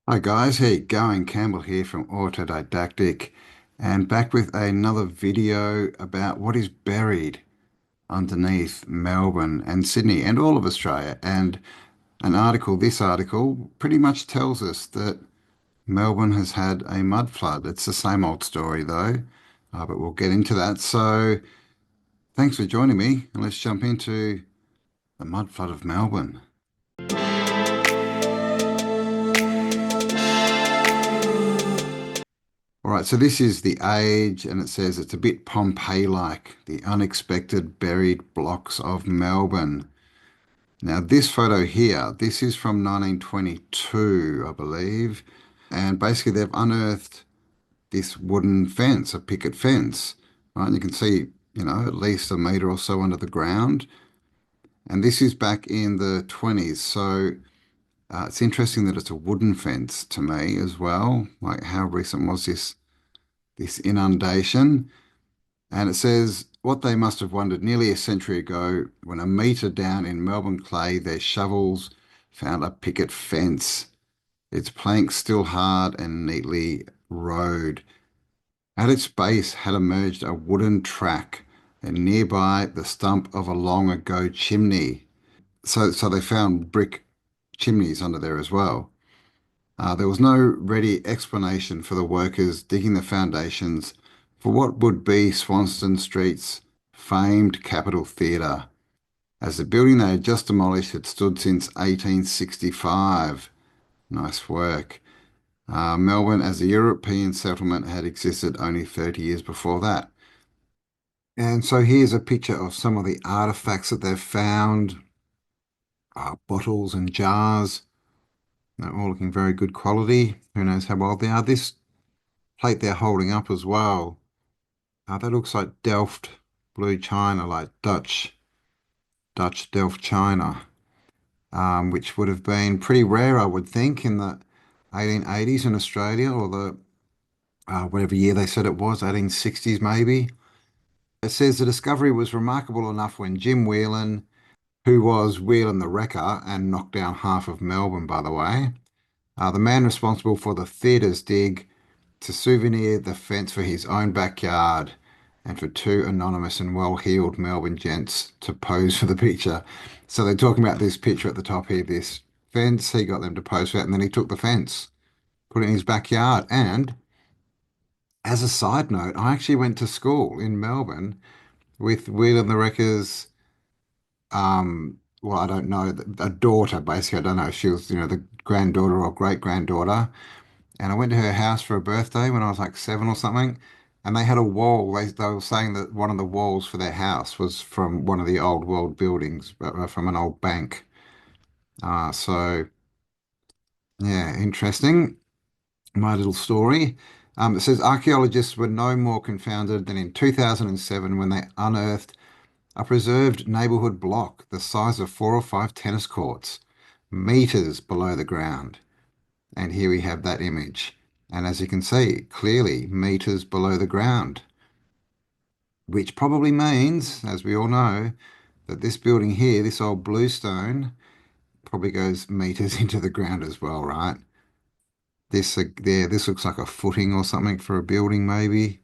Hi guys, how you going? Campbell here from Autodidactic and back with another video about what is buried underneath Melbourne and Sydney and all of Australia. And this article pretty much tells us that Melbourne has had a mud flood. It's the same old story though, but we'll get into that. So thanks for joining me and let's jump into the mud flood of Melbourne. All right, so this is the age, and it says it's a bit Pompeii-like, the unexpected buried blocks of Melbourne. Now, this photo here, this is from 1922, I believe, and basically they've unearthed this wooden fence, a picket fence, right? And you can see, at least a metre or so under the ground, and this is back in the 20s. So it's interesting that it's a wooden fence to me as well. Like, how recent was this inundation? And it says, what they must have wondered nearly a century ago, when a metre down in Melbourne clay, their shovels found a picket fence, its planks still hard and neatly rowed. At its base had emerged a wooden track, and nearby the stump of a long ago chimney. So they found brick chimneys under there as well. There was no ready explanation for the workers digging the foundations for what would be Swanston Street's famed Capitol Theatre, as the building they had just demolished had stood since 1865. Nice work. Melbourne, as a European settlement, had existed only 30 years before that. And so here's a picture of some of the artifacts that they've found, bottles and jars. They're all looking very good quality. Who knows how old they are? This plate they're holding up as well. That looks like Delft blue china, like Dutch Delft china, which would have been pretty rare, I would think, in the 1880s in Australia, or the whatever year they said it was, 1860s maybe. It says the discovery was remarkable enough when Jim Whelan, who was Whelan the Wrecker and knocked down half of Melbourne, by the way, the man responsible for the theatre's dig, to souvenir the fence for his own backyard and for two anonymous and well-heeled Melbourne gents to pose for the picture. So they're talking about this picture at the top here, this fence. He got them to pose for it, and then he took the fence, put it in his backyard. And as a side note, I actually went to school in Melbourne with Will and the Wreckers. Well, I don't know, a daughter, basically. I don't know if she was, the granddaughter or great granddaughter. And I went to her house for a birthday when I was like seven or something. And they had a wall. They were saying that one of the walls for their house was from one of the old world buildings, from an old bank. So, yeah, interesting. My little story. It says archaeologists were no more confounded than in 2007 when they unearthed a preserved neighborhood block the size of four or five tennis courts, meters below the ground. And here we have that image. And as you can see, clearly meters below the ground, which probably means, as we all know, that this building here, this old bluestone, probably goes meters into the ground as well, right? This looks like a footing or something for a building, maybe.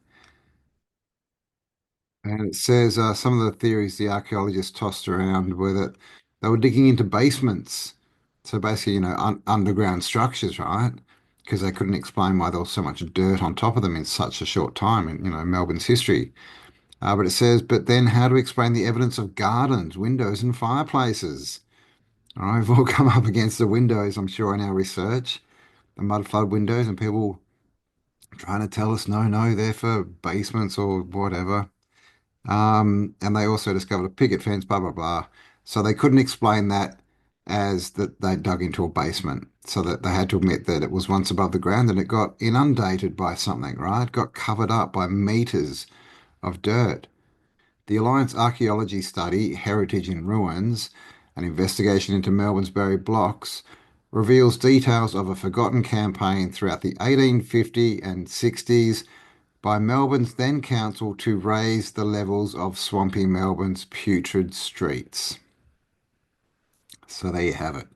And it says some of the theories the archaeologists tossed around were that they were digging into basements. So basically, underground structures, right? Because they couldn't explain why there was so much dirt on top of them in such a short time in, Melbourne's history. But it says, but then how to explain the evidence of gardens, windows, and fireplaces? All right, we've all come up against the windows, I'm sure, in our research, the mud flood windows, and people trying to tell us, no, no, they're for basements or whatever. And they also discovered a picket fence, blah, blah, blah. So they couldn't explain that as that they dug into a basement. So that they had to admit that it was once above the ground and it got inundated by something, right? It got covered up by meters of dirt. The Alliance Archaeology Study, Heritage in Ruins, an investigation into Melbourne's buried blocks, reveals details of a forgotten campaign throughout the 1850 and 60s by Melbourne's then council to raise the levels of swampy Melbourne's putrid streets. So there you have it.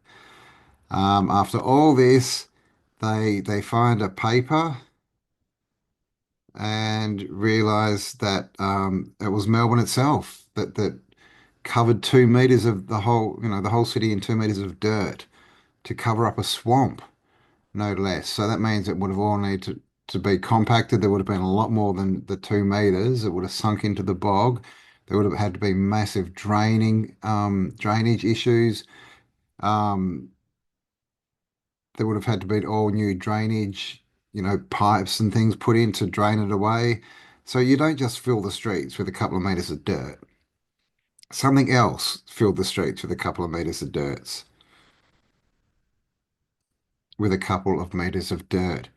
After all this, They find a paper and realize that it was Melbourne itself that covered 2 meters of the whole, the whole city in 2 meters of dirt to cover up a swamp, no less. So that means it would have all needed to be compacted. There would have been a lot more than the 2 meters. It would have sunk into the bog. There would have had to be massive drainage issues. Um, there would have had to be all new drainage, pipes and things put in to drain it away. So you don't just fill the streets with a couple of meters of dirt. Something else filled the streets with a couple of meters of dirt, with a couple of meters of dirt.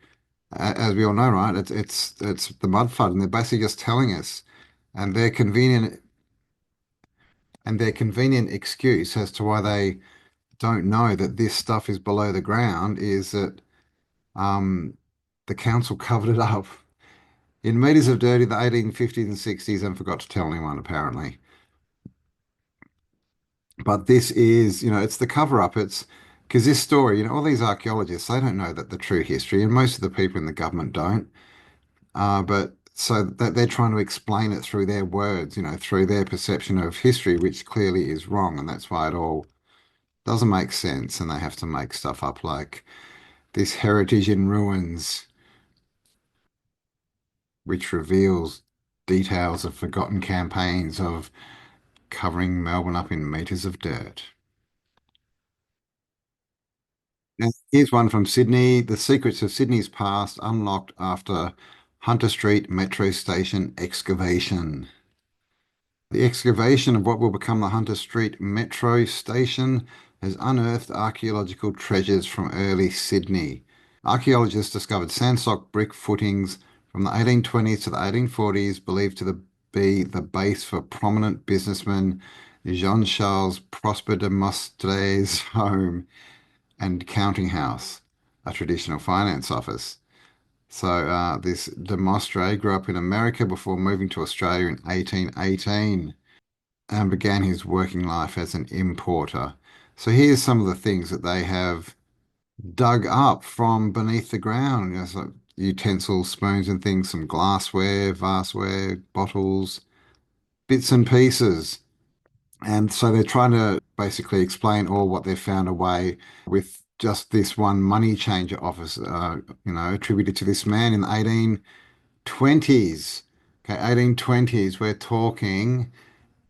As we all know, right? It's the mud flood, and they're basically just telling us, and their convenient excuse as to why they don't know that this stuff is below the ground is that um, the council covered it up in meters of dirt in the 1850s and 60s and forgot to tell anyone, apparently. But this is, it's the cover up. It's because this story, all these archaeologists, they don't know that the true history, and most of the people in the government don't. But so that they're trying to explain it through their words, through their perception of history, which clearly is wrong. And that's why it all doesn't make sense. And they have to make stuff up like this heritage in ruins, which reveals details of forgotten campaigns of covering Melbourne up in meters of dirt. Now, here's one from Sydney. The secrets of Sydney's past unlocked after Hunter Street Metro Station excavation. The excavation of what will become the Hunter Street Metro Station has unearthed archaeological treasures from early Sydney. Archaeologists discovered sandstock brick footings from the 1820s to the 1840s, believed be the base for prominent businessman Jean-Charles Prosper de Mostre's home and counting house, a traditional finance office. So this de Mostre grew up in America before moving to Australia in 1818 and began his working life as an importer. So here's some of the things that they have dug up from beneath the ground. So utensils, spoons and things, some glassware, vaseware, bottles, bits and pieces. And so they're trying to basically explain all what they've found away with just this one money changer office, attributed to this man in the 1820s. Okay, 1820s. We're talking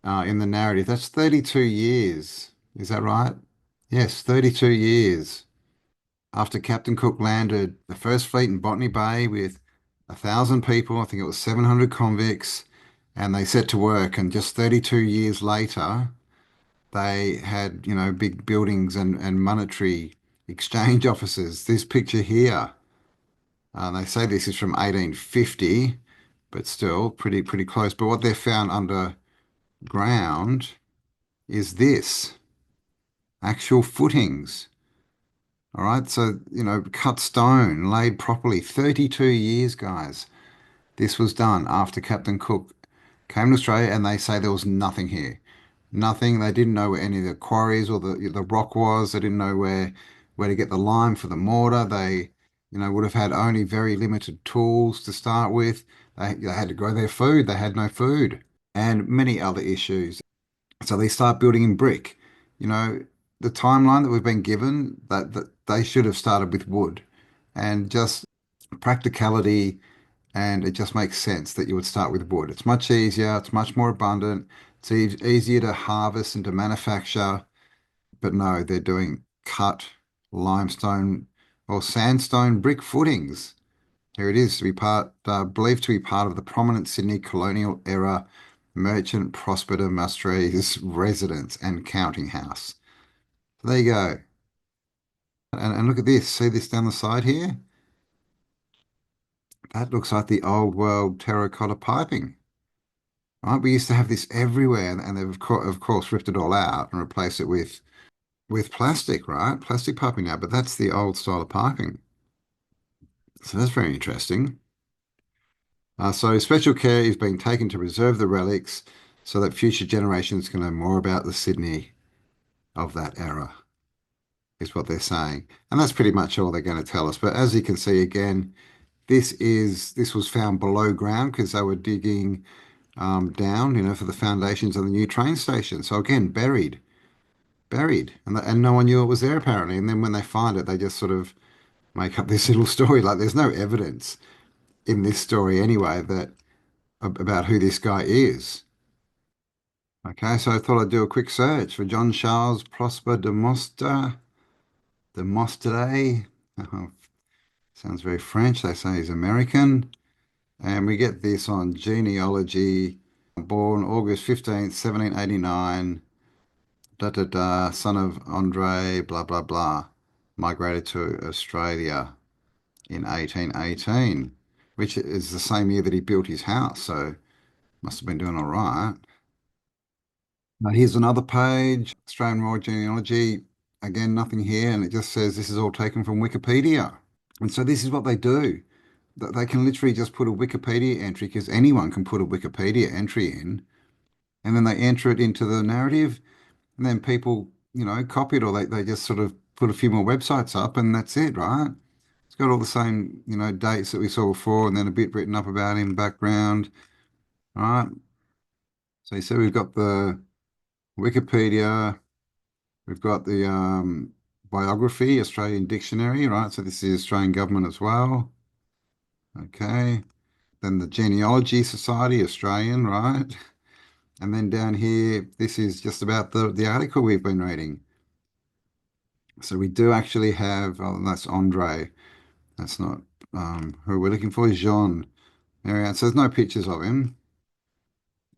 in the narrative. That's 32 years. Is that right? Yes, 32 years after Captain Cook landed the first fleet in Botany Bay with 1,000 people. I think it was 700 convicts, and they set to work. And just 32 years later, they had, big buildings and monetary exchange offices. This picture here, they say this is from 1850, but still pretty close. But what they found underground is this actual footings. All right, so cut stone, laid properly. 32 years, guys. This was done after Captain Cook came to Australia, and they say there was nothing here. Nothing. They didn't know where any of the quarries or the rock was. They didn't know where to get the lime for the mortar. They, would have had only very limited tools to start with. They had to grow their food. They had no food, and many other issues. So they start building in brick. You know, the timeline that we've been given, that they should have started with wood, and just practicality, and it just makes sense that you would start with wood. It's much easier, it's much more abundant, it's easier to harvest and to manufacture. But no, they're doing cut limestone or sandstone brick footings. Here it is, to be believed to be part of the prominent Sydney colonial era merchant Prosper de Mastre's residence and counting house. So there you go. And look at this. See this down the side here? That looks like the old world terracotta piping. Right? We used to have this everywhere, and they've of course ripped it all out and replaced it with plastic, right? Plastic piping now, but that's the old style of piping. So that's very interesting. So special care is being taken to preserve the relics so that future generations can learn more about the Sydney of that era. is what they're saying. And that's pretty much all they're going to tell us. But as you can see again, this was found below ground because they were digging down, for the foundations of the new train station. So again, buried, and no one knew it was there apparently. And then when they find it, they just sort of make up this little story. Like there's no evidence in this story anyway that about who this guy is. Okay, so I thought I'd do a quick search for John Charles Prosper de Mostere. Oh, sounds very French. They say he's American. And we get this on genealogy. Born August 15th, 1789. Da da da. Son of Andre, blah blah blah. Migrated to Australia in 1818, which is the same year that he built his house. So must have been doing all right. Now, here's another page, Australian Royal Genealogy. Again, nothing here, and it just says this is all taken from Wikipedia. And so this is what they do. They can literally just put a Wikipedia entry because anyone can put a Wikipedia entry in, and then they enter it into the narrative, and then people, copy it, or they just sort of put a few more websites up, and that's it, right? It's got all the same, dates that we saw before, and then a bit written up about him, background, right? So you see we've got the Wikipedia, we've got the biography, Australian Dictionary, right? So this is Australian government as well. Okay. Then the Genealogy Society, Australian, right? And then down here, this is just about the article we've been reading. So we do actually have, oh, that's Andre. That's not who we're looking for, Jean. Marianne. So there's no pictures of him.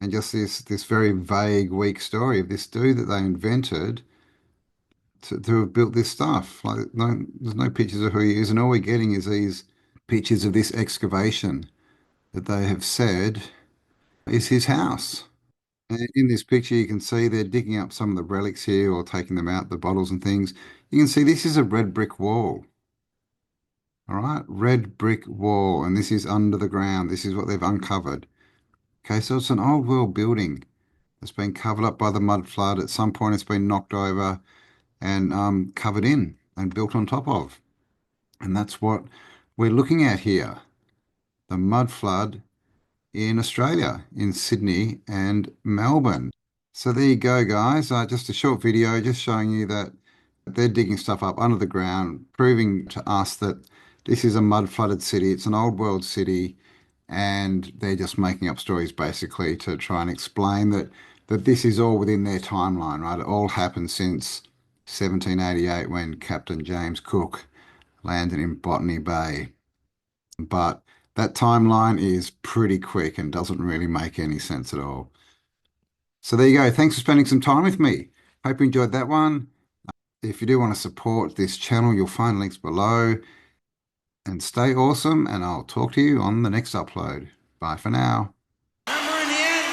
And just this very vague, weak story of this dude that they invented to have built this stuff. Like no, there's no pictures of who he is, and all we're getting is these pictures of this excavation that they have said is his house. And in this picture, you can see they're digging up some of the relics here or taking them out, the bottles and things. You can see this is a red brick wall. All right, red brick wall, and this is under the ground. This is what they've uncovered. Okay, so it's an old world building that's been covered up by the mud flood. At some point, it's been knocked over and covered in and built on top of. And that's what we're looking at here. The mud flood in Australia, in Sydney and Melbourne. So there you go, guys. Just a short video just showing you that they're digging stuff up under the ground, proving to us that this is a mud flooded city. It's an old world city, and they're just making up stories basically to try and explain that this is all within their timeline, right? It all happened since 1788 when Captain James Cook landed in Botany Bay. But that timeline is pretty quick and doesn't really make any sense at all. So there you go. Thanks for spending some time with me. Hope you enjoyed that one. If you do want to support this channel, you'll find links below. And stay awesome, and I'll talk to you on the next upload. Bye for now. Remember, in the end,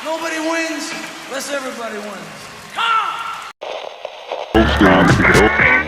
nobody wins unless everybody wins. Come on!